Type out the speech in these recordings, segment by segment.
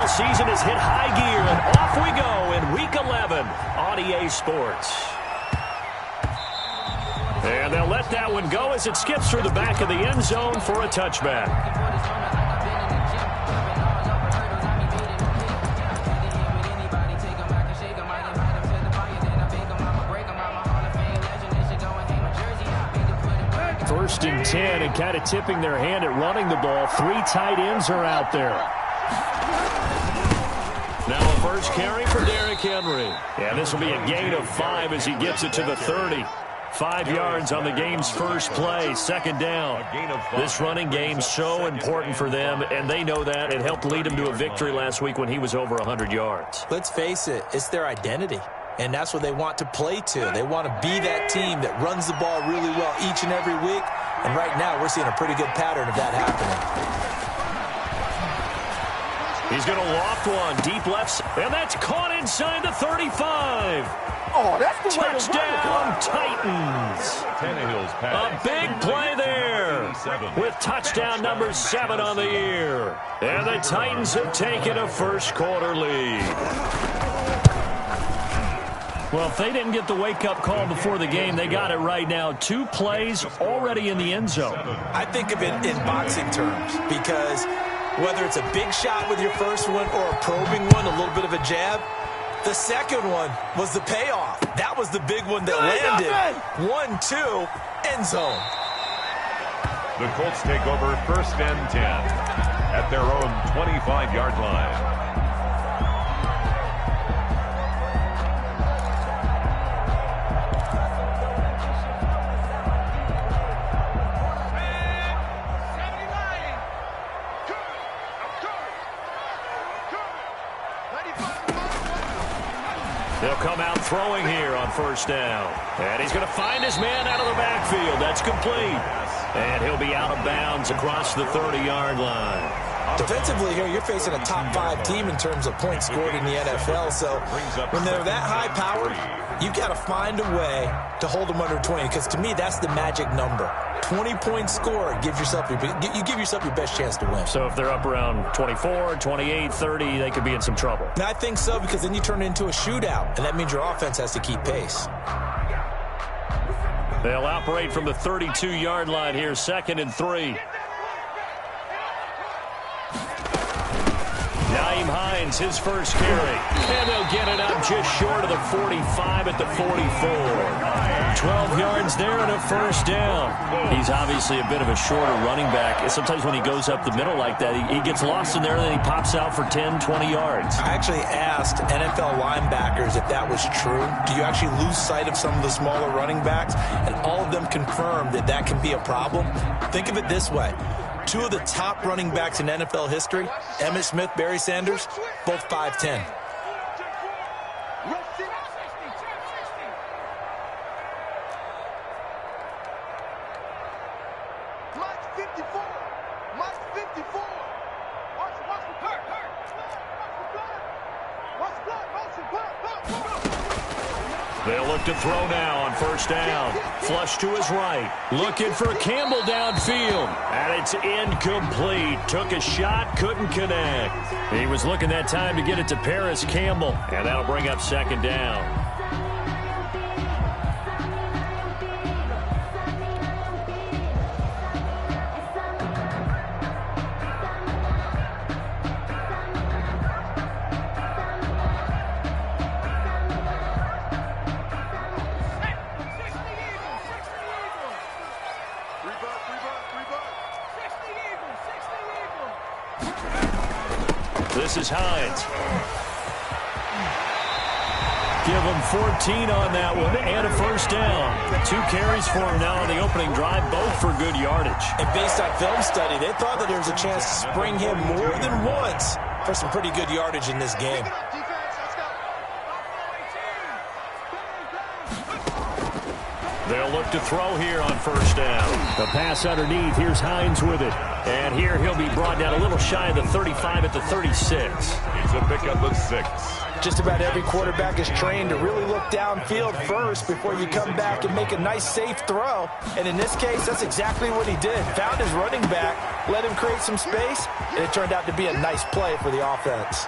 Season has hit high gear, and off we go in Week 11 on EA Sports. And they'll let that one go as it skips through the back of the end zone for a touchback. First and 10, and kind of tipping their hand at running the ball. 3 tight ends are out there. Now a first carry for Derrick Henry. And this will be a gain of 5 as he gets it to the 30. 5 yards on the game's first play, second down. This running game's so important for them, and they know that. It helped lead them to a victory last week when he was over 100 yards. Let's face it, it's their identity. And that's what they want to play to. They want to be that team that runs the ball really well each and every week. And right now, we're seeing a pretty good pattern of that happening. He's going to loft one deep left, and that's caught inside the 35. Oh, that's the touchdown, Titans. A big play there with touchdown number 7 on the year. And the Titans have taken a first quarter lead. Well, if they didn't get the wake-up call before the game, they got it right now. 2 plays already in the end zone. I think of it in boxing terms because whether it's a big shot with your first one or a probing one, a little bit of a jab, the second one was the payoff. That was the big one that landed. 1-2, end zone. The Colts take over first and 10 at their own 25-yard line. They'll come out throwing here on first down. And he's going to find his man out of the backfield. That's complete. And he'll be out of bounds across the 30-yard line. Defensively here, you're facing a top 5 team in terms of points scored in the NFL. So when they're that high-powered, you've got to find a way to hold them under 20. Because to me, that's the magic number. 20-point score, you give yourself your best chance to win. So if they're up around 24, 28, 30, they could be in some trouble. And I think so, because then you turn it into a shootout, and that means your offense has to keep pace. They'll operate from the 32-yard line here, 2nd and 3. Nyheim Hines, his first carry. And they'll get it up just short of the 45 at the 44. 12 yards there and a first down. He's obviously a bit of a shorter running back. Sometimes when he goes up the middle like that, he gets lost in there and then he pops out for 10, 20 yards. I actually asked NFL linebackers if that was true. Do you actually lose sight of some of the smaller running backs? And all of them confirmed that that can be a problem. Think of it this way. 2 of the top running backs in NFL history, Emmitt Smith, Barry Sanders, both 5'10". They'll look to throw now on first down. Flush to his right. Looking for Campbell downfield. And it's incomplete. Took a shot, couldn't connect. He was looking that time to get it to Paris Campbell. And that'll bring up 2nd down. This is Hines. Give him 14 on that one and a first down. 2 carries for him now on the opening drive, both for good yardage. And based on film study, they thought that there was a chance to spring him more than once for some pretty good yardage in this game. They'll look to throw here on first down. The pass underneath. Here's Hines with it. And here he'll be brought down a little shy of the 35 at the 36. It's a pickup of 6. Just about every quarterback is trained to really look downfield first before you come back and make a nice, safe throw. And in this case, that's exactly what he did. Found his running back, let him create some space, and it turned out to be a nice play for the offense.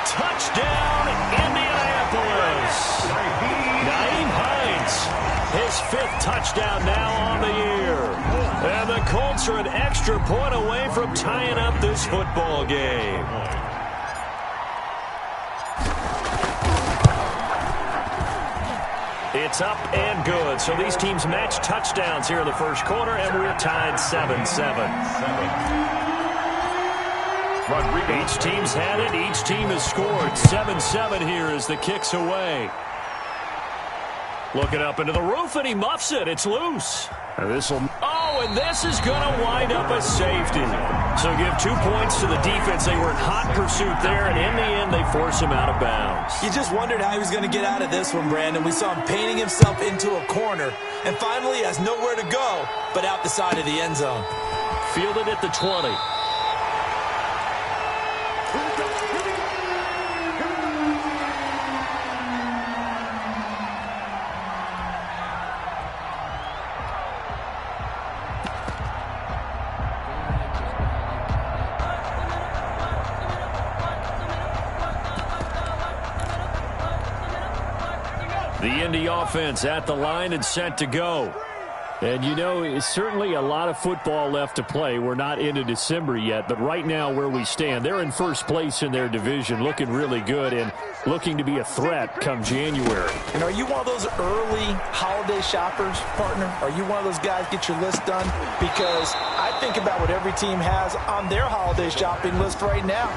Touchdown, Indianapolis. Nyheim Hines, his 5th touchdown now on the year. And the Colts are an extra point away from tying up this football game. It's up and good. So these teams match touchdowns here in the first quarter, and we're tied 7-7. Each team's had it. Each team has scored. 7-7 here as the kick's away. Looking up into the roof, and he muffs it. It's loose. And this is going to wind up a safety. So give 2 points to the defense. They were in hot pursuit there, and in the end, they force him out of bounds. You just wondered how he was going to get out of this one, Brandon. We saw him painting himself into a corner, and finally he has nowhere to go but out the side of the end zone. Fielded at the 20. The Indy offense at the line and set to go. And, you know, it's certainly a lot of football left to play. We're not into December yet, but right now where we stand, they're in first place in their division, looking really good and looking to be a threat come January. And are you one of those early holiday shoppers, partner? Are you one of those guys get your list done? Because I think about what every team has on their holiday shopping list right now.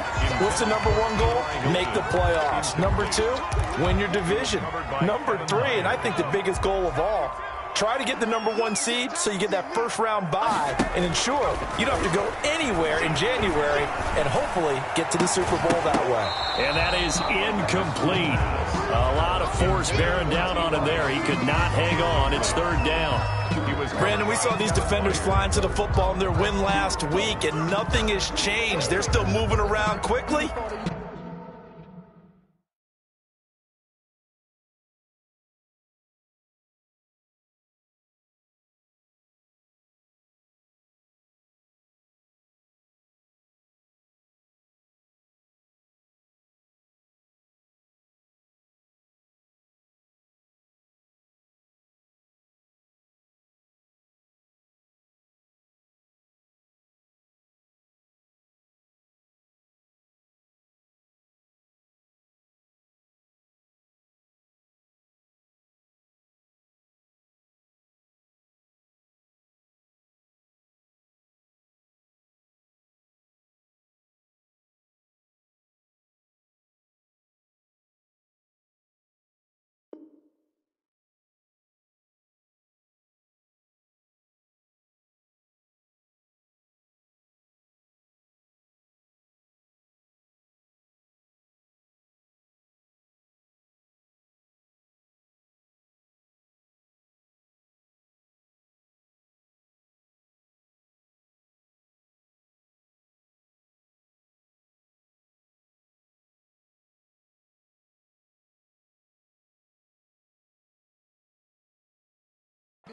What's the number 1 goal? Make the playoffs. Number 2, win your division. Number 3, and I think the biggest goal of all, try to get the number 1 seed so you get that first-round bye and ensure you don't have to go anywhere in January and hopefully get to the Super Bowl that way. And that is incomplete. A lot of force bearing down on him there. He could not hang on. It's 3rd down. Brandon, we saw these defenders flying to the football in their win last week, and nothing has changed. They're still moving around quickly.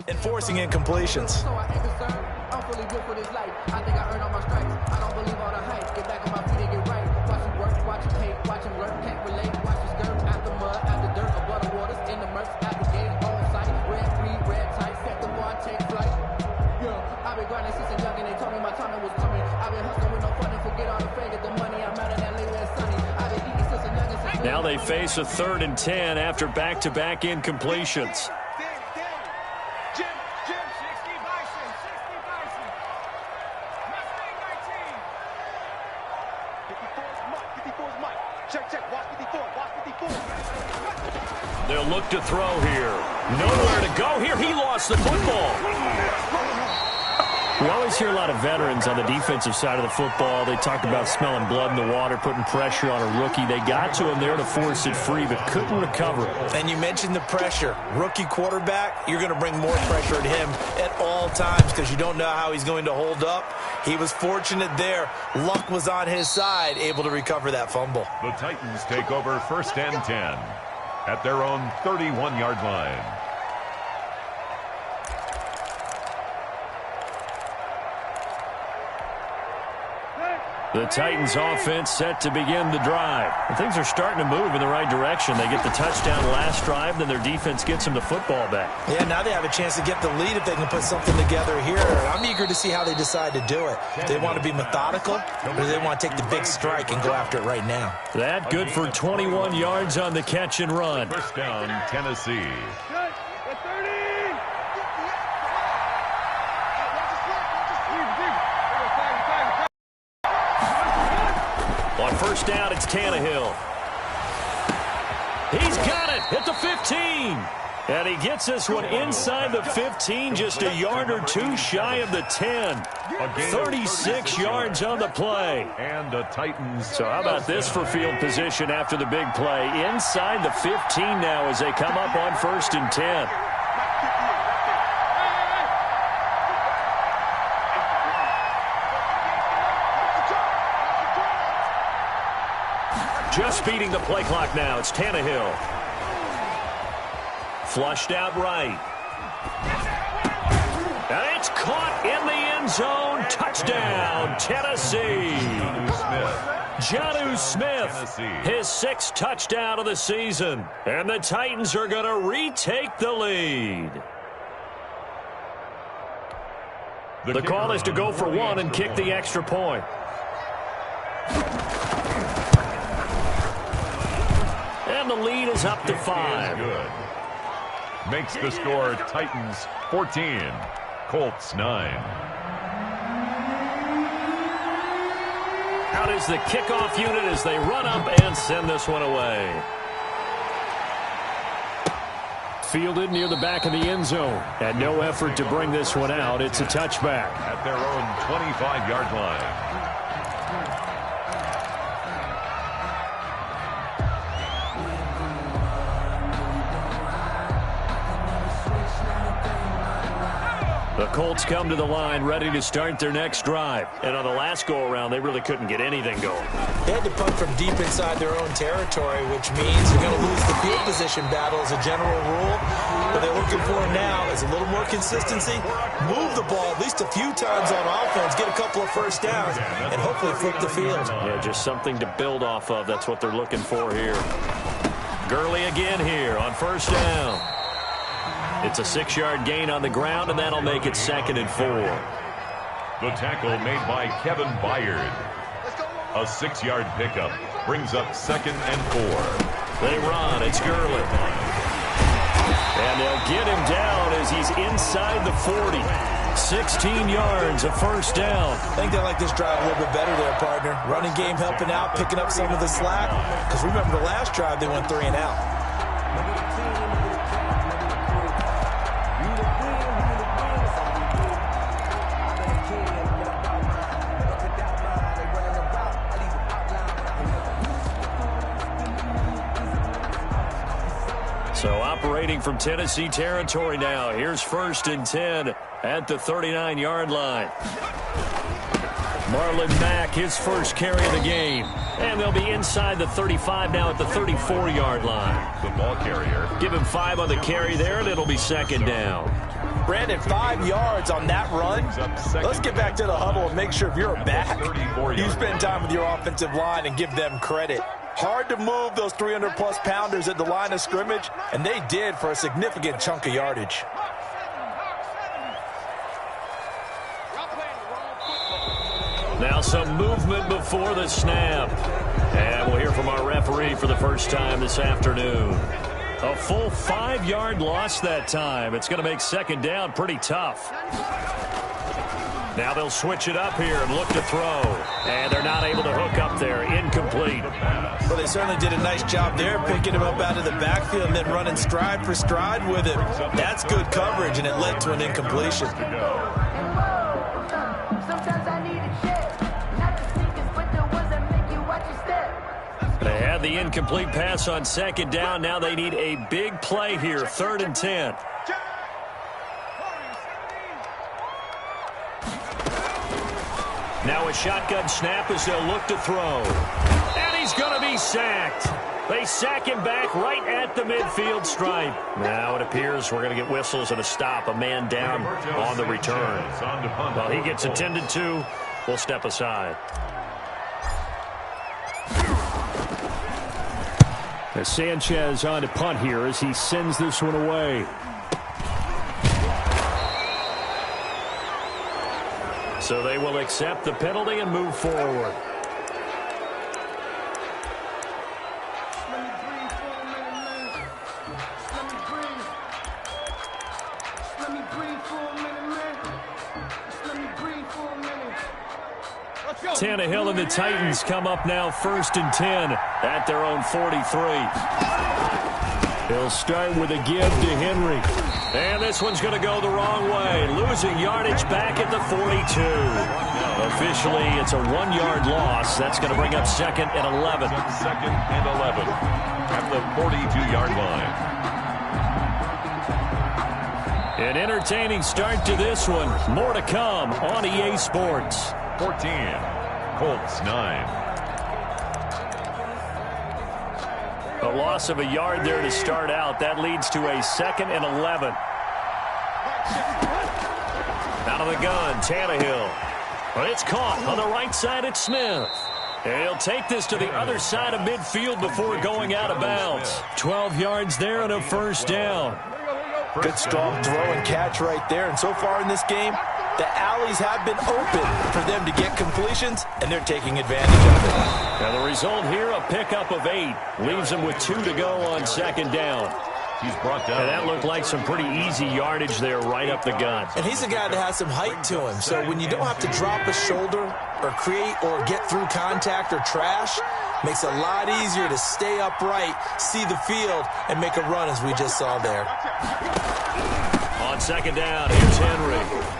And forcing incompletions. I'm fully built for this life. I think I earned all my stripes. I don't believe all the hype. Get back on my feet and get right. Watch him work, watch him hate, watch him work, can't relate. Watch his skirt out the mud, out the dirt, above the waters, in the murks, out the gate, on sight. Red, green, red tight, set the bar, take flight. Yeah, I've been grinding since a young and they told me my time was coming. I've been hustling with no fun and forget all the fame, get the money. I'm out in LA where it's sunny. I've been eating since a young and Now they face a 3rd and 10 after back-to-back incompletions. They'll look to throw here. Nowhere to go here. He lost the football. We always hear a lot of veterans on the defensive side of the football. They talk about smelling blood in the water, putting pressure on a rookie. They got to him there to force it free, but couldn't recover it. And you mentioned the pressure. Rookie quarterback, you're going to bring more pressure at him at all times because you don't know how he's going to hold up. He was fortunate there. Luck was on his side, able to recover that fumble. The Titans take over 1st and 10 at their own 31-yard line. The Titans offense set to begin the drive. And things are starting to move in the right direction. They get the touchdown last drive, then their defense gets them the football back. Yeah, now they have a chance to get the lead if they can put something together here. I'm eager to see how they decide to do it. Do they want to be methodical, or do they want to take the big strike and go after it right now? That good for 21 yards on the catch and run. 1st down, Tennessee. On 1st down, it's Tannehill. He's got it at the 15. And he gets this one inside the 15, just a yard or two shy of the 10. 36 yards on the play. And the Titans. So how about this for field position after the big play? Inside the 15 now as they come up on 1st and 10. Just beating the play clock now. It's Tannehill. Flushed out right. And it's caught in the end zone. Touchdown, Tennessee. Jonnu Smith, his 6th touchdown of the season. And the Titans are going to retake the lead. The call is to go for one and kick the extra point. And the lead is up to 5. Good. Makes the score Titans 14, Colts 9. Out is the kickoff unit as they run up and send this one away. Fielded near the back of the end zone. And no effort to bring this one out. It's a touchback. At their own 25-yard line. The Colts come to the line ready to start their next drive. And on the last go-around, they really couldn't get anything going. They had to punt from deep inside their own territory, which means they're going to lose the field position battle as a general rule. What they're looking for now is a little more consistency, move the ball at least a few times on offense, get a couple of 1st downs, and hopefully flip the field. Yeah, just something to build off of. That's what they're looking for here. Gurley again here on 1st down. It's a 6-yard gain on the ground, and that'll make it 2nd and 4. The tackle made by Kevin Byard. A 6-yard pickup brings up 2nd and 4. They run. It's Gurley. And they'll get him down as he's inside the 40. 16 yards, a 1st down. I think they like this drive a little bit better there, partner. Running game helping out, picking up some of the slack. Because remember the last drive, they went 3 and out. So operating from Tennessee territory now. Here's 1st and 10 at the 39-yard line. Marlon Mack, his first carry of the game. And they'll be inside the 35 now at the 34-yard line. The ball carrier. Give him 5 on the carry there, and it'll be 2nd down. Brandon, 5 yards on that run. Let's get back to the huddle and make sure if you're a back, you spend time with your offensive line and give them credit. Hard to move those 300-plus pounders at the line of scrimmage, and they did for a significant chunk of yardage. Now some movement before the snap. And we'll hear from our referee for the first time this afternoon. A full 5-yard loss that time. It's going to make 2nd down pretty tough. Now they'll switch it up here and look to throw. And they're not able to hook up there. Incomplete. Well, they certainly did a nice job there, picking him up out of the backfield and then running stride for stride with him. That's good coverage, and it led to an incompletion. They had the incomplete pass on second down. Now they need a big play here, 3rd and 10. Now a shotgun snap as they'll look to throw. And he's going to be sacked. They sack him back right at the midfield stripe. Now it appears we're going to get whistles and a stop. A man down on the return. While he gets attended to, we'll step aside. As Sanchez on to punt here as he sends this one away. So they will accept the penalty and move forward. Tannehill and the Titans come up now 1st and 10 at their own 43. He'll start with a give to Henry. And this one's going to go the wrong way. Losing yardage back at the 42. Officially, it's a 1-yard loss. That's going to bring up 2nd and 11. 2nd and 11 at the 42-yard line. An entertaining start to this one. More to come on EA Sports. 14, Colts 9. A loss of a yard there to start out. That leads to a 2nd and 11. Out of the gun, Tannehill. But it's caught on the right side at Smith. And he'll take this to the other side of midfield before going out of bounds. 12 yards there and a 1st down. Good strong throw and catch right there. And so far in this game, the alleys have been open for them to get completions, and they're taking advantage of it. Now the result here, a pickup of 8. Leaves them with 2 to go on 2nd down. He's brought down. And that looked like some pretty easy yardage there right up the gut. And he's a guy that has some height to him. So when you don't have to drop a shoulder or create or get through contact or trash, makes it a lot easier to stay upright, see the field, and make a run as we just saw there. On 2nd down, here's Henry.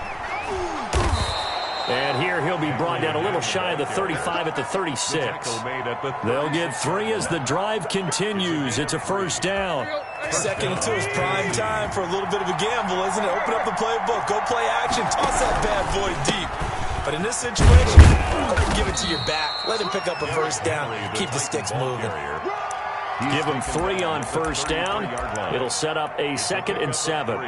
And here he'll be brought down a little shy of the 35 at the 36. They'll get 3 as the drive continues. It's a 1st down. 2nd and 2 is prime time for a little bit of a gamble, isn't it? Open up the playbook, go play action, toss that bad boy deep. But in this situation, give it to your back. Let him pick up a 1st down. Keep the sticks moving. Give him 3 on 1st down. It'll set up a 2nd and 7.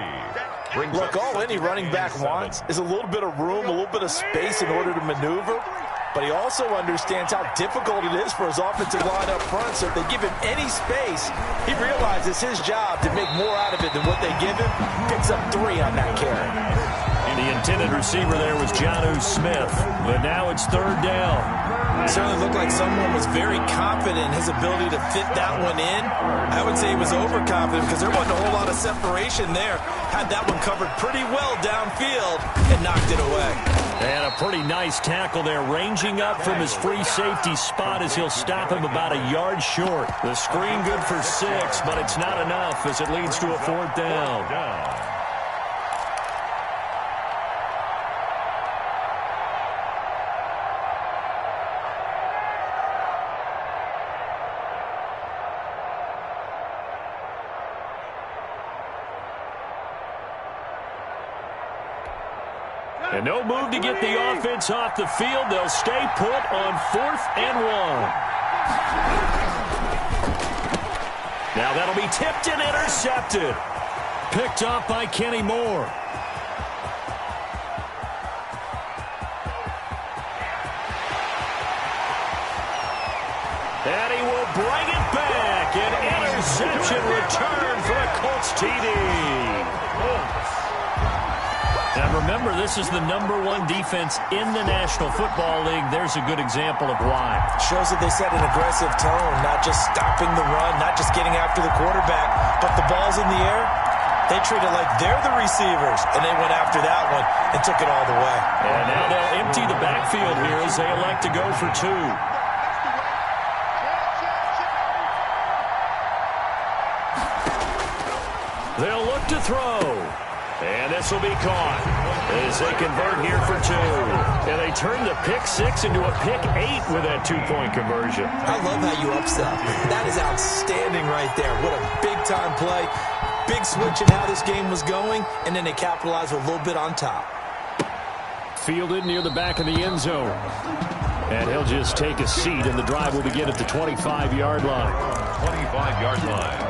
Look, all any running back wants is a little bit of room, a little bit of space in order to maneuver. But he also understands how difficult it is for his offensive line up front. So if they give him any space, he realizes his job to make more out of it than what they give him. Picks up 3 on that carry. The intended receiver there was Jonnu Smith. But now it's 3rd down. It certainly looked like someone was very confident in his ability to fit that one in. I would say he was overconfident because there wasn't a whole lot of separation there. Had that one covered pretty well downfield and knocked it away. And a pretty nice tackle there, ranging up from his free safety spot as he'll stop him about a yard short. The screen good for 6, but it's not enough as it leads to a 4th down. And no move to get the offense off the field. They'll stay put on 4th and 1. Now that'll be tipped and intercepted. Picked up by Kenny Moore. And he will bring it back. An interception return for a Colts TD. Now remember, this is the #1 defense in the National Football League. There's a good example of why. Shows that they set an aggressive tone, not just stopping the run, not just getting after the quarterback, but the ball's in the air. They treat it like they're the receivers, and they went after that one and took it all the way. And now they'll empty the backfield here as they elect to go for 2. They'll look to throw. And this will be caught as they convert here for 2. And they turn the pick 6 into a pick 8 with that 2-point conversion. I love how you upsell. That is outstanding right there. What a big-time play. Big switch in how this game was going, and then they capitalized with a little bit on top. Fielded near the back of the end zone. And he'll just take a seat, and the drive will begin at the 25-yard line. 25-yard line.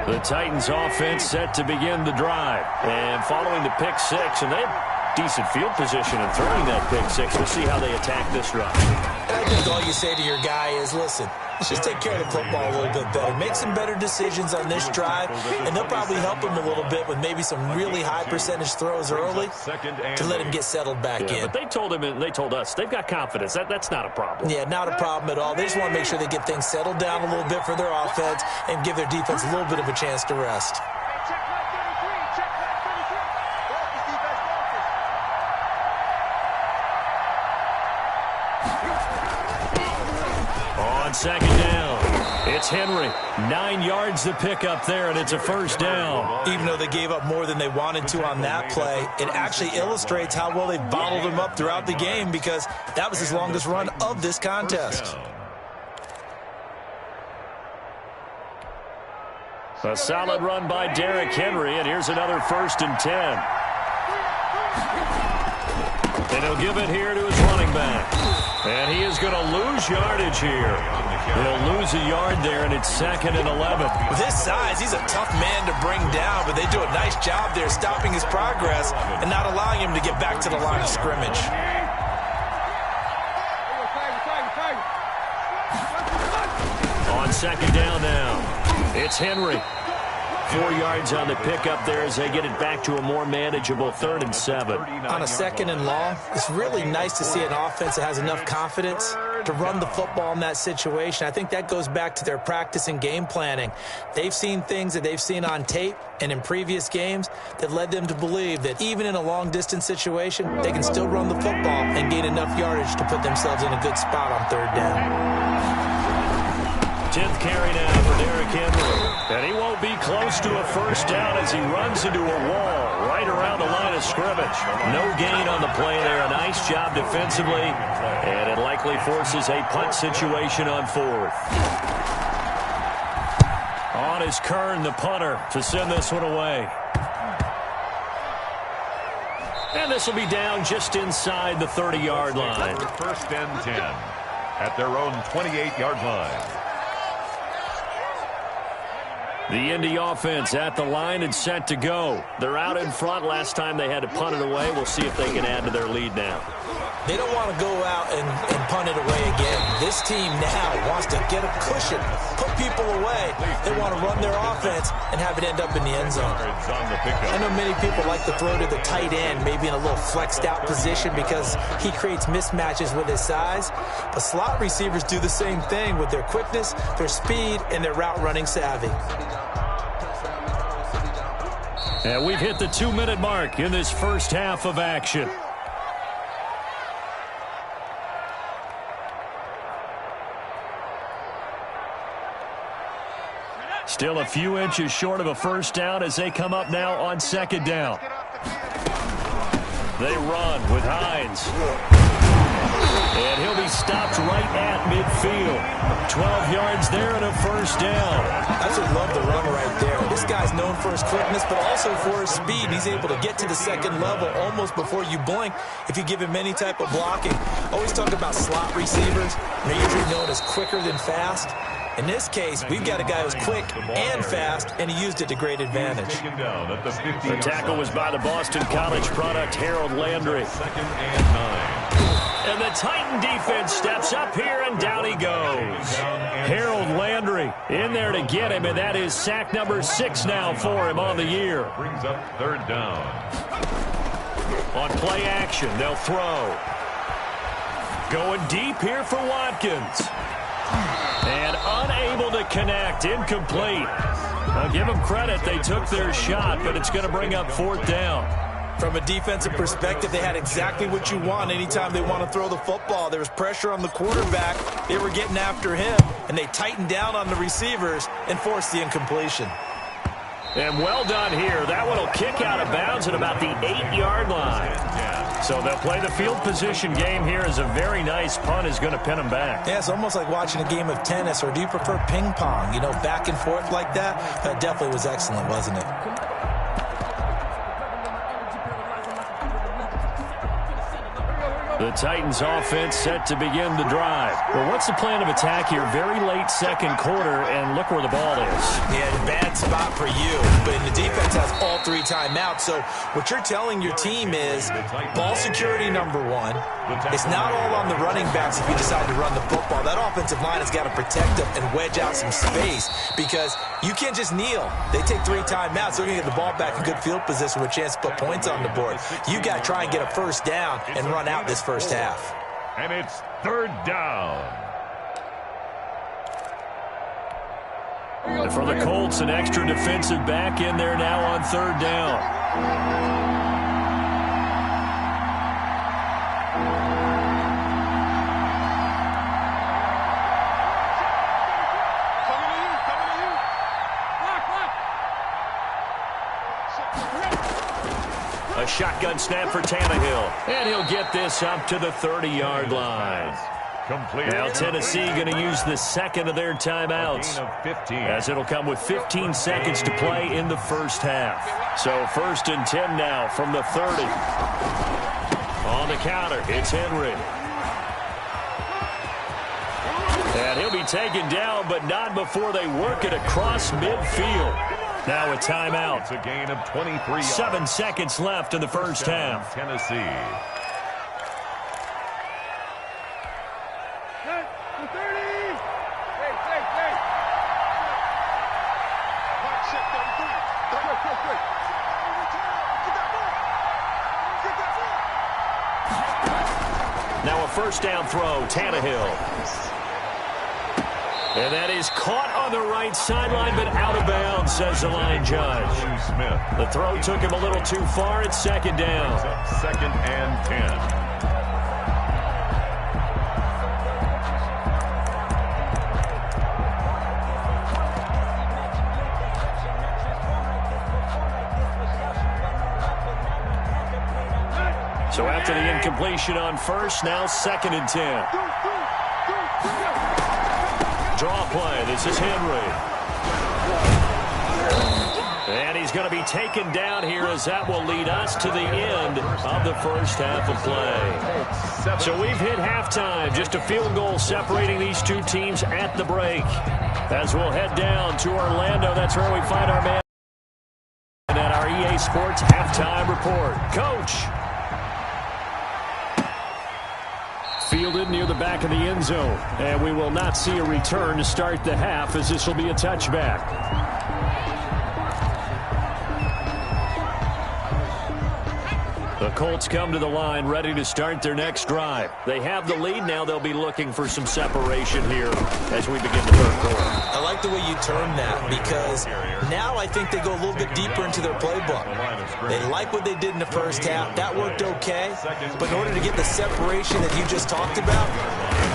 The Titans offense set to begin the drive. And following the pick 6, and they have decent field position in throwing that pick 6. We'll see how they attack this drive. And I think all you say to your guy is, listen, just take care of the football a little bit better. Make some better decisions on this drive, and they'll probably help him a little bit with maybe some really high percentage throws early to let him get settled back in. But they told him, and they told us, they've got confidence. That's not a problem. Yeah, not a problem at all. They just want to make sure they get things settled down a little bit for their offense and give their defense a little bit of a chance to rest. Second down. It's Henry. 9 yards to pick up there, and it's a first down. Even though they gave up more than they wanted to on that play, it actually illustrates how well they bottled him up throughout the game because that was his longest run of this contest. A solid run by Derrick Henry, and here's another 1st and 10. And he'll give it here to his running back. And he is going to lose yardage here. He'll lose a yard there, and it's 2nd and 11. With his size, he's a tough man to bring down, but they do a nice job there stopping his progress and not allowing him to get back to the line of scrimmage. On 2nd down now, it's Henry. 4 yards on the pickup there as they get it back to a more manageable 3rd and 7. On a 2nd and long, it's really nice to see an offense that has enough confidence to run the football in that situation. I think that goes back to their practice and game planning. They've seen things that they've seen on tape and in previous games that led them to believe that even in a long-distance situation, they can still run the football and gain enough yardage to put themselves in a good spot on 3rd down. 10th carry now for Derrick Henry. And he won't be close to a first down as he runs into a wall right around the line of scrimmage. No gain on the play there. A nice job defensively. And it likely forces a punt situation on 4th. On is Kern, the punter, to send this one away. And this will be down just inside the 30-yard line. 1st and 10 at their own 28-yard line. The Indy offense at the line and set to go. They're out in front. Last time they had to punt it away. We'll see if they can add to their lead now. They don't want to go out and punt it away again. This team now wants to get a cushion, put people away. They want to run their offense and have it end up in the end zone. I know many people like to throw to the tight end, maybe in a little flexed out position because he creates mismatches with his size. But slot receivers do the same thing with their quickness, their speed, and their route running savvy. And we've hit the 2-minute mark in this first half of action. Still a few inches short of a first down as they come up now on 2nd down. They run with Hines. And he'll be stopped right at midfield. 12 yards there and a first down. I just love the run right there. This guy's known for his quickness, but also for his speed. He's able to get to the 2nd level almost before you blink if you give him any type of blocking. Always talk about slot receivers. They're usually known as quicker than fast. In this case, we've got a guy who's quick and fast, and he used it to great advantage. The tackle was by the Boston College product, Harold Landry. 2nd and 9. And the Titan defense steps up here, and down he goes. Harold Landry in there to get him, and that is sack number 6 now for him on the year. Brings up 3rd down. On play action, they'll throw. Going deep here for Watkins. And unable to connect, incomplete. I'll give them credit, they took their shot, but it's going to bring up 4th down. From a defensive perspective, they had exactly what you want anytime they want to throw the football. There was pressure on the quarterback. They were getting after him, and they tightened down on the receivers and forced the incompletion. And well done here. That one will kick out of bounds at about the 8-yard line. So they'll play the field position game here as a very nice punt is going to pin them back. Yeah, it's almost like watching a game of tennis, or do you prefer ping pong? You know, back and forth like that? That definitely was excellent, wasn't it? The Titans offense set to begin the drive. Well, what's the plan of attack here? Very late second quarter, and look where the ball is. Yeah, bad spot for you, but the defense has all 3 timeouts. So what you're telling your team is ball security number 1. It's not all on the running backs if you decide to run the football. That offensive line has got to protect them and wedge out some space because you can't just kneel. They take 3 timeouts. They're going to get the ball back in good field position with a chance to put points on the board. You got to try and get a first down and run out this first half. And it's 3rd down. And for the Colts, an extra defensive back in there now on 3rd down. A shotgun snap for Tannehill. And he'll get this up to the 30-yard line. Now Tennessee going to use the second of their timeouts, as it'll come with 15 seconds to play in the first half. So 1st and 10 now from the 30. On the counter, it's Henry. And he'll be taken down, but not before they work it across midfield. Now a timeout. It's a gain of 23 yards. 7 seconds left in the first half. Tennessee. Now a first down throw, Tannehill. And that is caught on the right sideline, but out of bounds, says the line judge. The throw took him a little too far. It's 2nd down. 2nd and 10. So after the incompletion on first, now 2nd and 10. Draw play. This is Henry. And he's going to be taken down here, as that will lead us to the end of the first half of play. So we've hit halftime. Just a field goal separating these two teams at the break. As we'll head down to Orlando, that's where we find our man at our EA Sports halftime report. Coach. Fielded near the back of the end zone. And we will not see a return to start the half, as this will be a touchback. The Colts come to the line ready to start their next drive. They have the lead. Now they'll be looking for some separation here as we begin the third quarter. I like the way you turn that, because now I think they go a little bit deeper into their playbook. They like what they did in the first half. That worked okay. But in order to get the separation that you just talked about,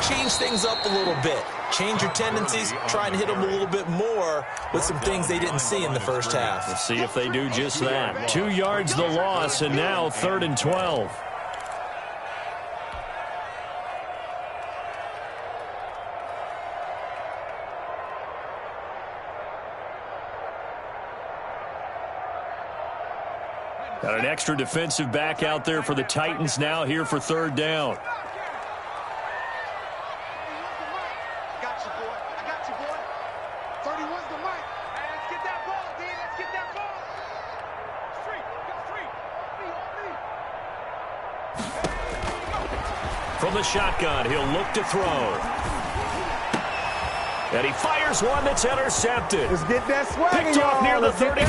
change things up a little bit. Change your tendencies, try and hit them a little bit more with some things they didn't see in the first half. Let's see if they do just that. 2 yards the loss, and now 3rd and 12. Got an extra defensive back out there for the Titans now here for 3rd down. From the shotgun, he'll look to throw. And he fires one that's intercepted. Let's get that swag. Picked off near the 34.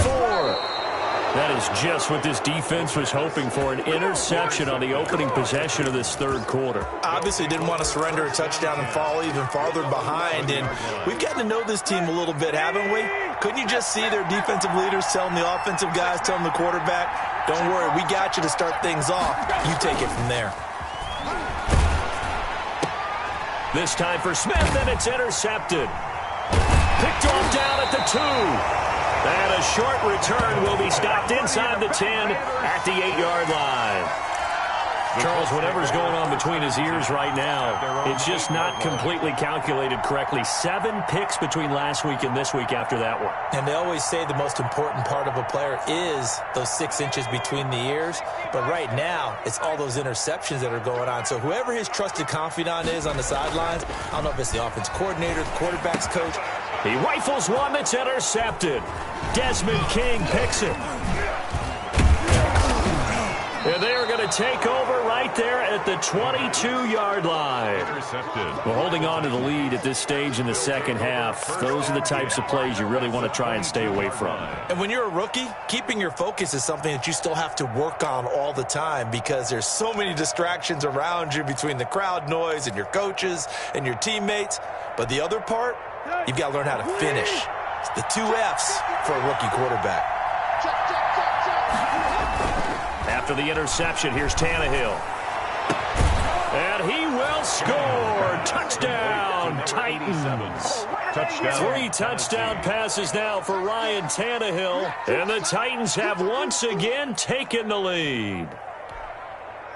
That is just what this defense was hoping for, an interception on the opening possession of this third quarter. Obviously didn't want to surrender a touchdown and fall even farther behind, and we've gotten to know this team a little bit, haven't we? Couldn't you just see their defensive leaders telling the offensive guys, telling the quarterback, don't worry, we got you to start things off. You take it from there. This time for Smith, and it's intercepted. Picked off down at the 2. And a short return will be stopped inside the 10 at the 8-yard line. Charles, whatever's going on between his ears right now, it's just not completely calculated correctly. 7 picks between last week and this week after that one. And they always say the most important part of a player is those 6 inches between the ears. But right now, it's all those interceptions that are going on. So whoever his trusted confidant is on the sidelines, I don't know if it's the offense coordinator, the quarterback's coach. He rifles one that's intercepted. Desmond King picks it. And they are going to take over right there at the 22-yard line. Intercepted. Well, holding on to the lead at this stage in the second half, those are the types of plays you really want to try and stay away from. And when you're a rookie, keeping your focus is something that you still have to work on all the time because there's so many distractions around you between the crowd noise and your coaches and your teammates. But the other part, you've got to learn how to finish. It's the 2 F's for a rookie quarterback. After the interception, here's Tannehill. And he will score. Touchdown, Titans. Touchdown. 3 touchdown passes now for Ryan Tannehill. And the Titans have once again taken the lead.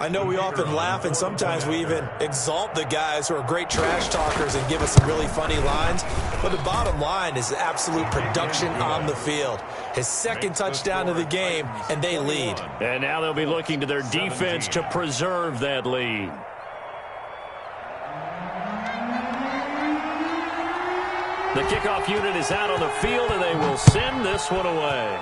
I know we often laugh, and sometimes we even exalt the guys who are great trash talkers and give us some really funny lines. But the bottom line is absolute production on the field. His 2nd touchdown of the game, and they lead. And now they'll be looking to their defense to preserve that lead. The kickoff unit is out on the field, and they will send this one away.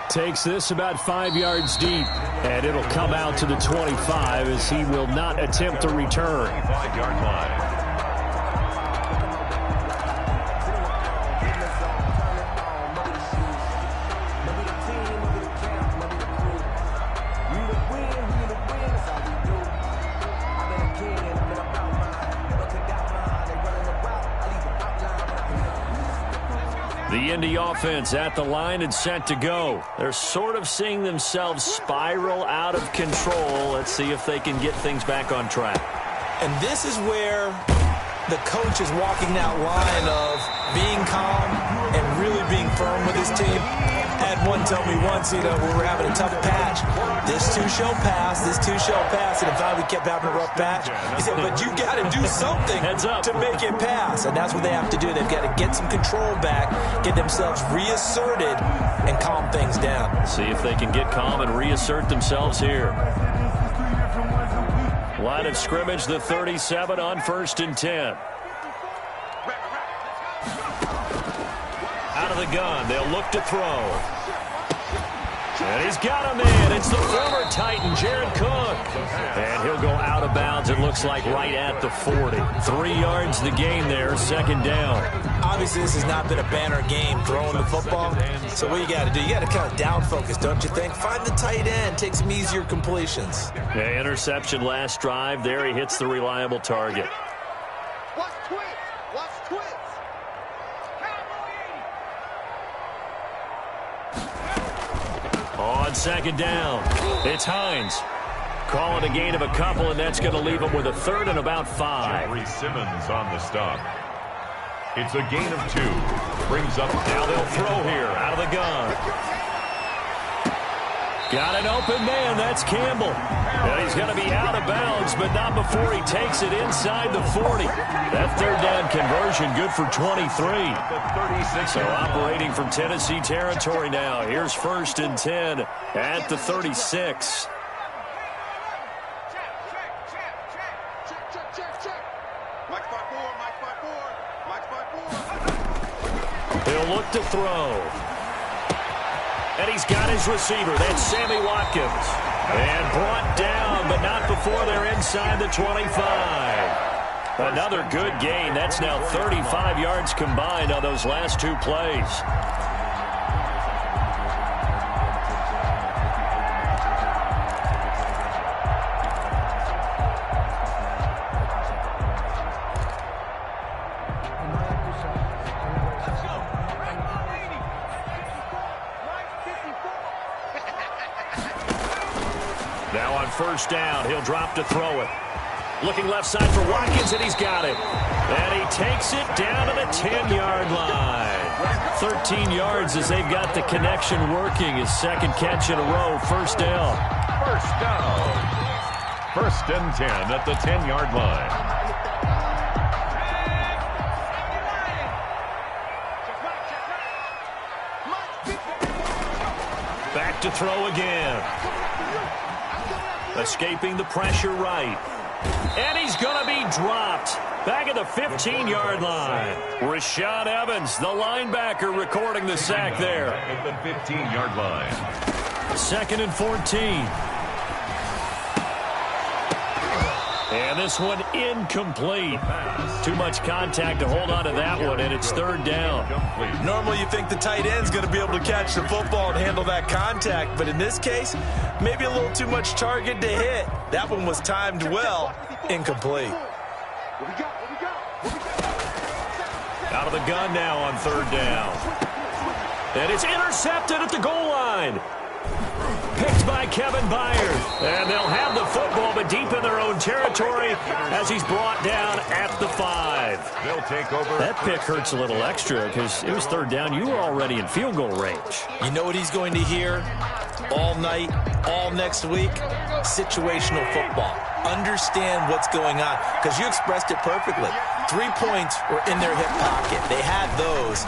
Takes this about 5 yards deep, and it'll come out to the 25 as he will not attempt to return. 5-yard line. The Indy offense at the line and set to go. They're sort of seeing themselves spiral out of control. Let's see if they can get things back on track. And this is where the coach is walking that line of being calm and really being firm with his team. I had one tell me once, we were having a tough patch. This too shall pass, this too shall pass. And in fact, we kept having a rough patch. He said, but you got to do something to make it pass. And that's what they have to do. They've got to get some control back, get themselves reasserted, and calm things down. See if they can get calm and reassert themselves here. Line of scrimmage, the 37 on 1st and 10. Out of the gun, they'll look to throw. And he's got him in. It's the former Titan, Jared Cook. And he'll go out of bounds, it looks like, right at the 40. 3 yards the gain there, 2nd down. Obviously, this has not been a banner game throwing the football. So what you got to do, you got to kind of down focus, don't you think? Find the tight end, take some easier completions. Yeah, interception last drive. There he hits the reliable target. Watch twits. Watch twits. On 2nd down, it's Hines. Call it a gain of a couple, and that's going to leave him with a 3rd and about 5. Jeffrey Simmons on the stop. It's a gain of 2. Brings up. Now they'll throw here out of the gun. Got an open man. That's Campbell. And he's going to be out of bounds, but not before he takes it inside the 40. That 3rd down conversion good for 23. So operating from Tennessee territory now. Here's 1st and 10 at the 36. He'll look to throw. And he's got his receiver. That's Sammy Watkins. And brought down, but not before they're inside the 25. Another good gain. That's now 35 yards combined on those last 2 plays. Now on first down, he'll drop to throw it. Looking left side for Watkins, and he's got it. And he takes it down to the 10-yard line. 13 yards as they've got the connection working. His second catch in a row. First down. First down. First and 10 at the 10-yard line. Back to throw again. Escaping the pressure right. And he's going to be dropped. Back at the 15-yard line. Rashaan Evans, the linebacker, recording the sack there. At the 15-yard line. Second and 14. And this one incomplete. Too much contact to hold on to that one, and it's third down. Normally you think the tight end's going to be able to catch the football and handle that contact, but in this case, maybe a little too much target to hit. That one was timed well, incomplete. Out of the gun now on third down. And it's intercepted at the goal line. Picked by Kevin Byard. And they'll have the football, but deep in their own territory as he's brought down at the 5. They'll take over. That pick hurts a little extra because it was third down. You were already in field goal range. You know what he's going to hear all night, all next week? Situational football. Understand what's going on, because you expressed it perfectly. 3 points were in their hip pocket. They had those.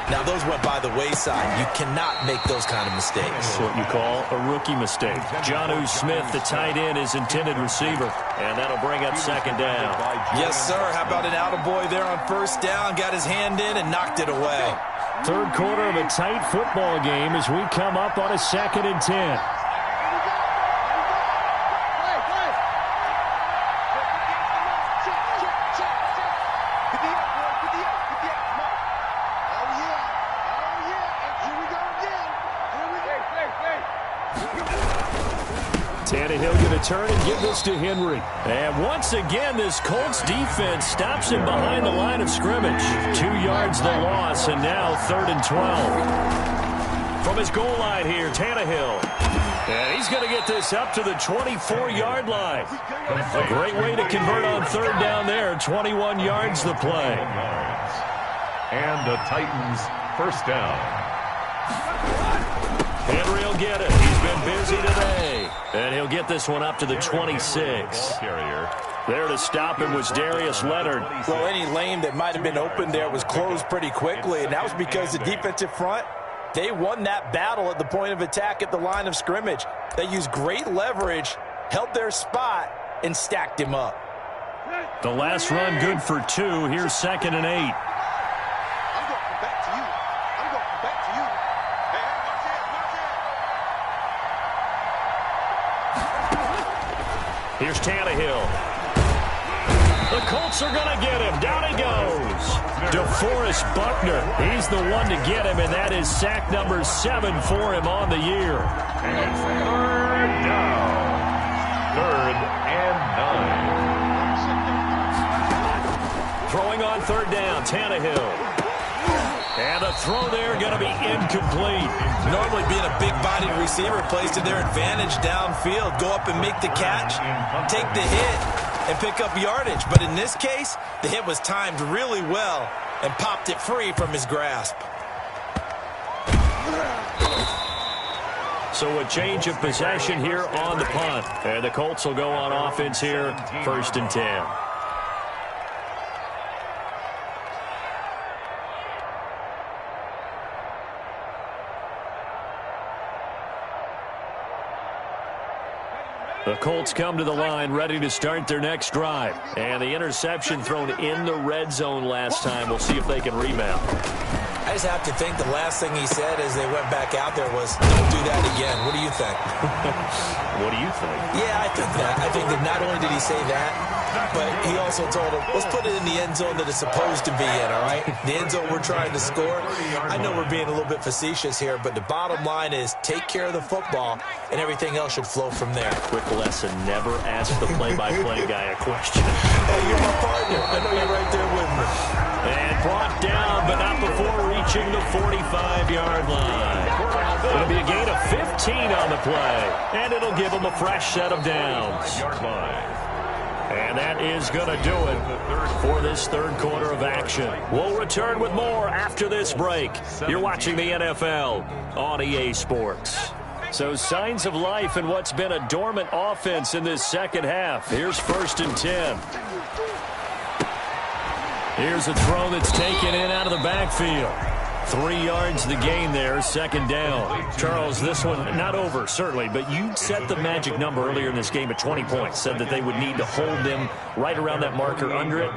Now, those went by the wayside. You cannot make those kind of mistakes. That's what you call a rookie mistake. Jonnu Smith, the tight end, is intended receiver. And that'll bring up second down. Yes, sir. How about an attaboy there on first down? Got his hand in and knocked it away. Third quarter of a tight football game as we come up on a 2nd and 10. Tannehill going to turn and give this to Henry. And once again, this Colts defense stops him behind the line of scrimmage. 2 yards the loss, and now 3rd and 12. From his goal line here, Tannehill. And he's going to get this up to the 24-yard line. A great way to convert on third down there. 21 yards the play. And the Titans first down. Henry will get it. He's been busy today. And he'll get this one up to the 26. There to stop him was Darius Leonard. Well, any lane that might have been open there was closed pretty quickly, and that was because the defensive front, they won that battle at the point of attack at the line of scrimmage. They used great leverage, held their spot, and stacked him up. The last run good for 2. Here's 2nd and 8. Here's Tannehill. The Colts are going to get him. Down he goes. DeForest Buckner. He's the one to get him, and that is sack number 7 for him on the year. And third down. 3rd and 9. Throwing on third down, Tannehill. And the throw there going to be incomplete. Normally being a big-bodied receiver plays to their advantage downfield. Go up and make the catch, take the hit, and pick up yardage. But in this case, the hit was timed really well and popped it free from his grasp. So a change of possession here on the punt. And the Colts will go on offense here, 1st and 10. The Colts come to the line ready to start their next drive. And the interception thrown in the red zone last time. We'll see if they can rebound. I just have to think the last thing he said as they went back out there was, don't do that again. What do you think? What do you think? Yeah, I think that. I think that not only did he say that, but he also told him, let's put it in the end zone that it's supposed to be in, all right? The end zone we're trying to score. I know we're being a little bit facetious here, but the bottom line is take care of the football, and everything else should flow from there. Quick lesson, never ask the play-by-play guy a question. Hey, you're my partner. I know you're right there with me. And brought down, but not before reaching the 45-yard line. It'll be a gain of 15 on the play, and it'll give them a fresh set of downs. And that is going to do it for this third quarter of action. We'll return with more after this break. You're watching the NFL on EA Sports. So signs of life in what's been a dormant offense in this second half. Here's 1st and 10. Here's a throw that's taken in out of the backfield. 3 yards the gain there, second down. Charles, this one not over, certainly, but you set the magic number earlier in this game at 20 points. Said that they would need to hold them right around that marker under it.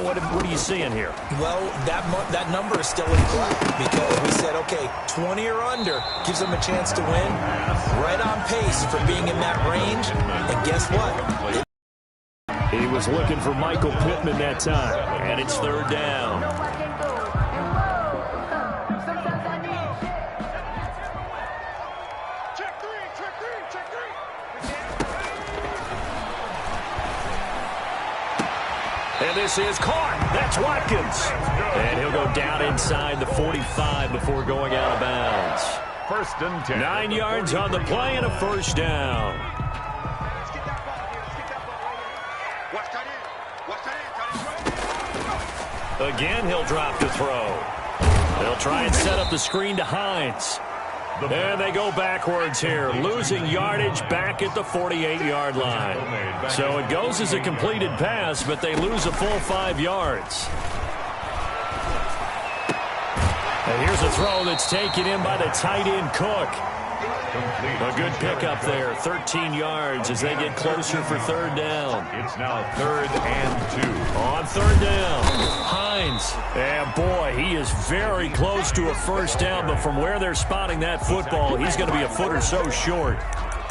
What are you seeing here? Well, that number is still in play because we said, okay, 20 or under gives them a chance to win. Right on pace for being in that range. And guess what? He was looking for Michael Pittman that time, and it's third down. And this is caught. That's Watkins. And he'll go down inside the 45 before going out of bounds. 1st and 10. 9 yards on the play and a first down. Again, he'll drop the throw. They'll try and set up the screen to Hines. And they go backwards here, losing yardage back at the 48-yard line. So it goes as a completed pass, but they lose a full 5 yards. And here's a throw that's taken in by the tight end Cook. A good pickup there, 13 yards as they get closer for third down. It's now 3rd and 2. On third down, Hines. And boy, he is very close to a first down, but from where they're spotting that football, he's going to be a foot or so short.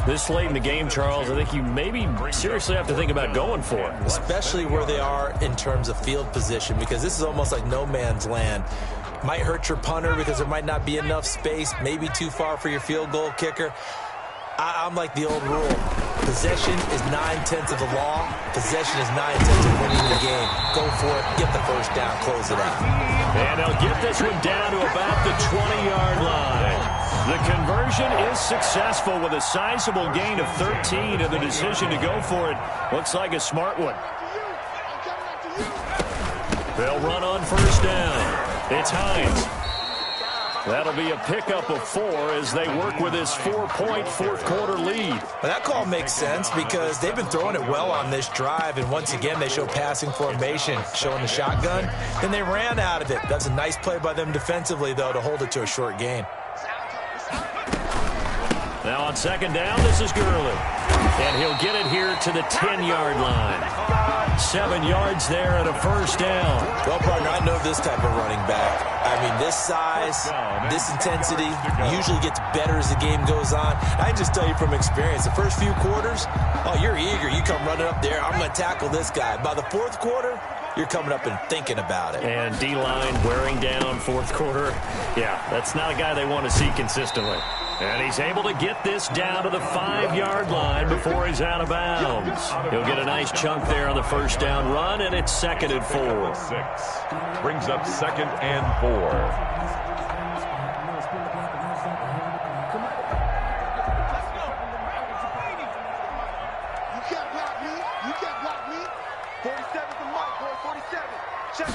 This late in the game, Charles, I think you maybe seriously have to think about going for it. Especially where they are in terms of field position, because this is almost like no man's land. Might hurt your punter because there might not be enough space, maybe too far for your field goal kicker. I'm like the old rule. Possession is 9/10 of the law. Possession is 9/10 of winning the game. Go for it, get the first down, close it out. And they'll get this one down to about the 20-yard line. The conversion is successful with a sizable gain of 13, and the decision to go for it looks like a smart one. They'll run on first down. It's Hines. That'll be a pickup of 4 as they work with this 4-point fourth-quarter lead. Well, that call makes sense because they've been throwing it well on this drive, and once again they show passing formation, showing the shotgun. Then they ran out of it. That's a nice play by them defensively, though, to hold it to a short gain. Now on second down, this is Gurley. And he'll get it here to the 10-yard line. 7 yards there and a first down. Well, partner, I know this type of running back. I mean, this size, this intensity usually gets better as the game goes on. I can just tell you from experience, the first few quarters, oh, you're eager. You come running up there, I'm going to tackle this guy. By the fourth quarter, you're coming up and thinking about it. And D-line wearing down fourth quarter. Yeah, that's not a guy they want to see consistently. And he's able to get this down to the 5-yard line before he's out of bounds. He'll get a nice chunk there on the first down run, and it's 2nd and 4. 6 brings up 2nd and 4. You can't block me. You can't block me. 47 the mic, boy. 47. Check.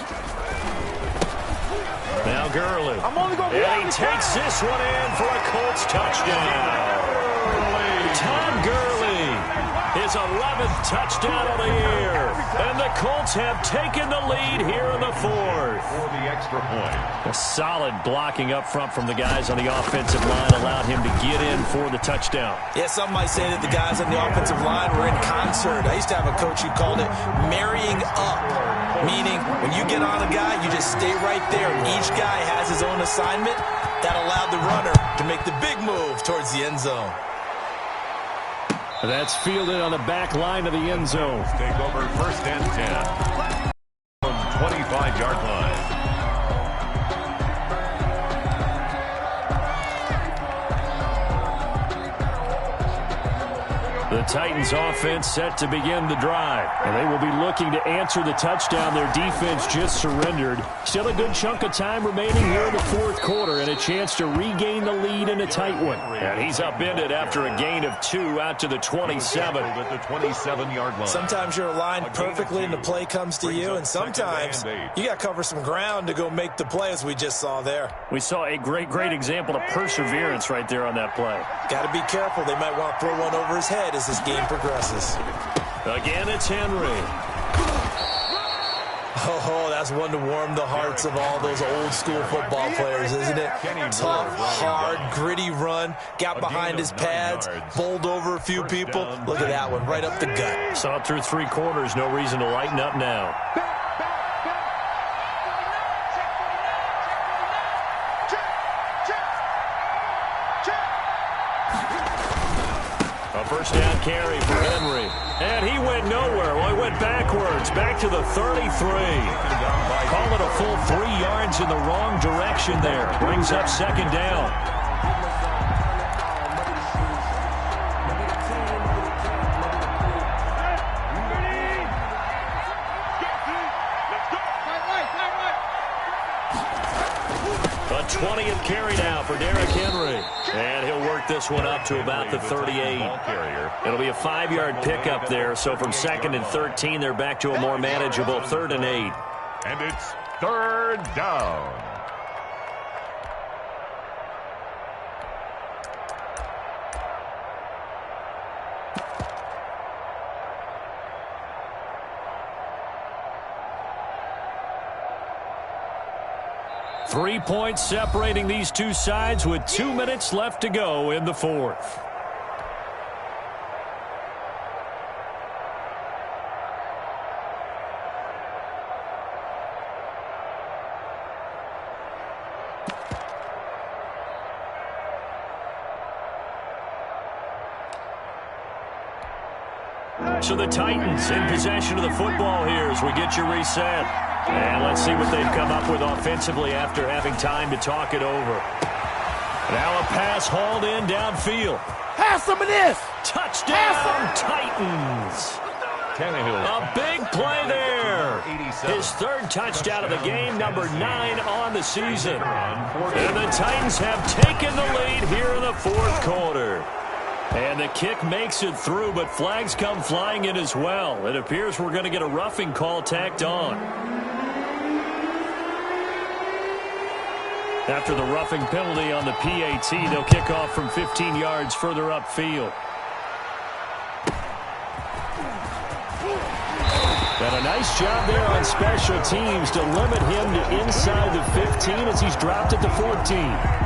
Now Gurley. And he takes this one in for a Colts touchdown. Todd Gurley, his 11th touchdown of the year. And the Colts have taken the lead here in the fourth. For the extra point. A solid blocking up front from the guys on the offensive line allowed him to get in for the touchdown. Yeah, some might say that the guys on the offensive line were in concert. I used to have a coach who called it marrying up, meaning when you get on a guy, you just stay right there. Each guy has his own assignment. That allowed the runner to make the big move towards the end zone. That's fielded on the back line of the end zone. Take over 1st and 10 from 25-yard line. The Titans offense set to begin the drive. And they will be looking to answer the touchdown their defense just surrendered. Still a good chunk of time remaining here in the fourth quarter and a chance to regain the lead in a tight one. And he's upended after a gain of 2 out to the 27. At the 27-yard line. Sometimes you're aligned perfectly and the play comes to you, and sometimes you got to cover some ground to go make the play, as we just saw there. We saw a great example of perseverance right there on that play. Got to be careful. They might want to throw one over his head as this game progresses. Again, it's Henry. Oh, that's one to warm the hearts of all those old-school football players, isn't it? Tough, hard, gritty run. Got behind his pads, bowled over a few people. Look at that one, right up the gut. Saw it through 3 quarters. No reason to lighten up now. A first down carry for Henry. And he went nowhere. Well, he went backwards. Back to the 33. Call it a full 3 yards in the wrong direction there. Brings up second down. A 20th carry now for Derrick Henry. And he'll work this one up to about the 38. It'll be a 5-yard pickup there. So from 2nd and 13, they're back to a more manageable 3rd and 8. And it's 3rd down. Three points separating these two sides with 2 minutes left to go in the fourth. So the Titans in possession of the football here as we get you reset. And let's see what they've come up with offensively after having time to talk it over. Now a pass hauled in downfield. Have some of this. Touchdown, Titans. A big play there. His 3rd touchdown of the game, number 9 on the season. And the Titans have taken the lead here in the fourth quarter. And the kick makes it through, but flags come flying in as well. It appears we're going to get a roughing call tacked on. After the roughing penalty on the PAT, they'll kick off from 15 yards further upfield. And a nice job there on special teams to limit him to inside the 15 as he's dropped at the 14.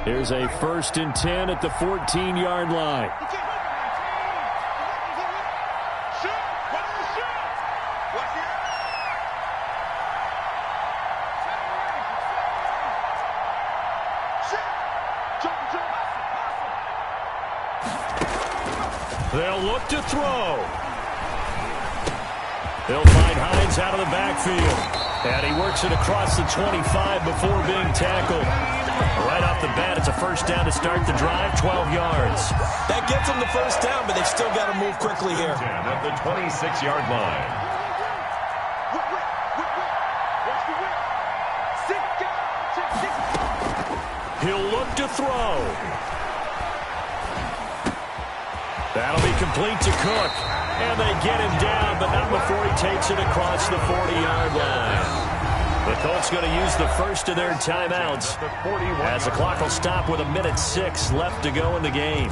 Here's a 1st and 10 at the 14-yard line. They'll look to throw. They'll find Hines out of the backfield. And he works it across the 25 before being tackled. Right off the bat, it's a first down to start the drive, 12 yards. That gets them the first down, but they've still got to move quickly here. At the 26-yard line. He'll look to throw. That'll be complete to Cook. And they get him down, but not before he takes it across the 40-yard line. The Colts going to use the first of their timeouts as the clock will stop with 1:06 left to go in the game.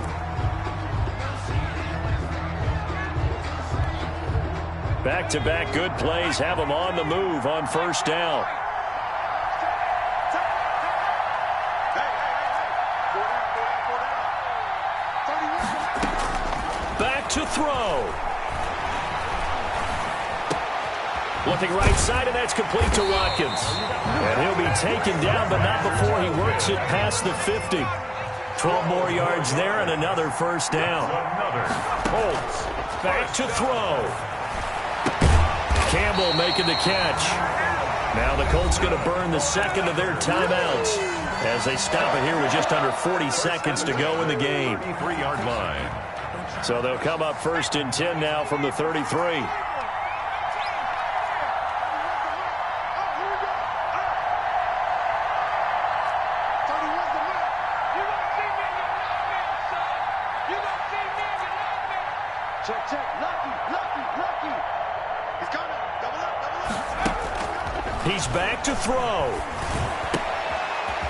Back-to-back good plays have them on the move on first down. Back to throw. Looking right side, and that's complete to Watkins. And he'll be taken down, but not before he works it past the 50. 12 more yards there and another first down. Colts back to throw. Campbell making the catch. Now the Colts going to burn the second of their timeouts as they stop it here with just under 40 seconds to go in the game. 33-yard line. So they'll come up 1st and 10 now from the 33. He's back to throw.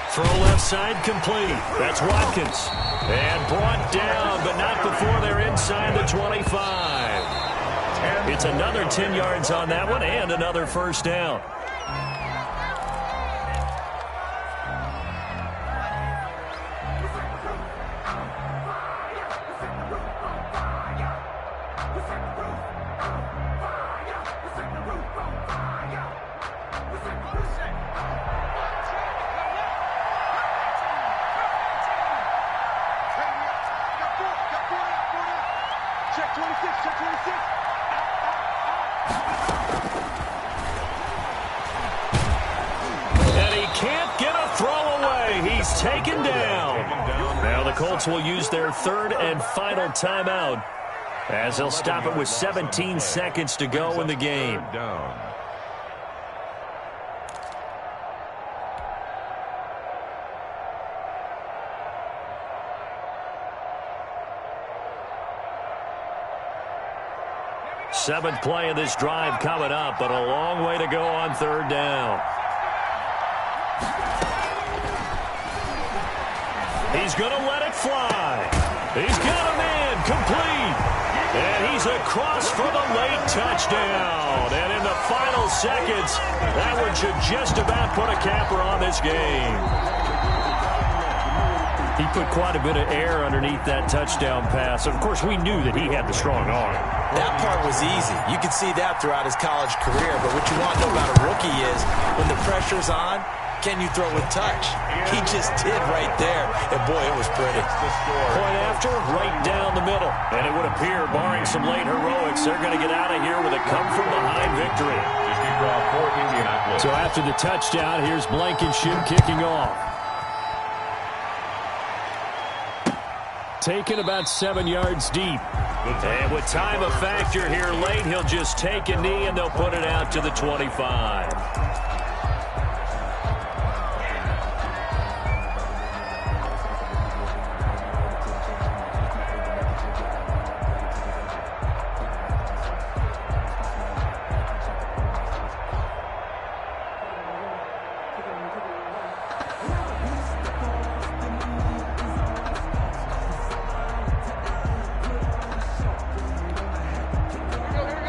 Throw left side complete. That's Watkins. And brought down, but not before they're inside the 25. It's another 10 yards on that one and another first down. Taken down. Now the Colts will use their 3rd and final timeout as they'll stop it with 17 seconds to go in the game. Seventh play of this drive coming up, but a long way to go on 3rd down. He's going to let it fly. He's got a man complete. And he's across for the late touchdown. And in the final seconds, that one should just about put a capper on this game. He put quite a bit of air underneath that touchdown pass. Of course, we knew that he had the strong arm. That part was easy. You could see that throughout his college career. But what you want to know about a rookie is when the pressure's on, can you throw with touch? He just did right there. And, boy, it was pretty. Point after, right down the middle. And it would appear, barring some late heroics, they're going to get out of here with a come-from-behind victory. So after the touchdown, here's Blankenship kicking off. Taken about 7 yards deep. And with time a factor here late, he'll just take a knee and they'll put it out to the 25.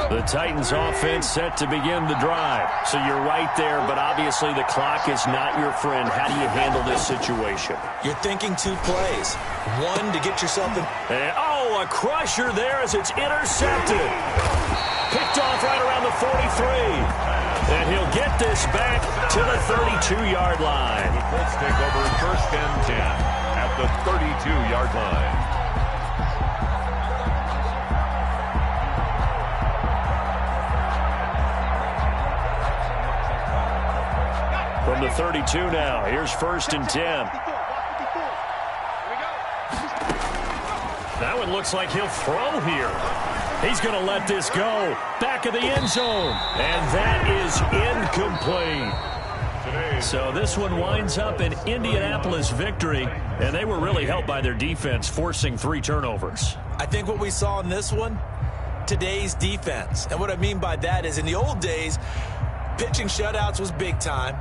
The Titans offense set to begin the drive. So you're right there, but obviously the clock is not your friend. How do you handle this situation? You're thinking 2 plays. One, to get yourself in. And, a crusher there as it's intercepted. Picked off right around the 43. And he'll get this back to the 32-yard line. The Colts take over 1st and 10 at the 32-yard line. From the 32 now, here's 1st and 10. That one looks like he'll throw here. He's going to let this go. Back of the end zone. And that is incomplete. So this one winds up an Indianapolis victory, and they were really helped by their defense, forcing 3 turnovers. I think what we saw in this one, today's defense. And what I mean by that is in the old days, pitching shutouts was big time.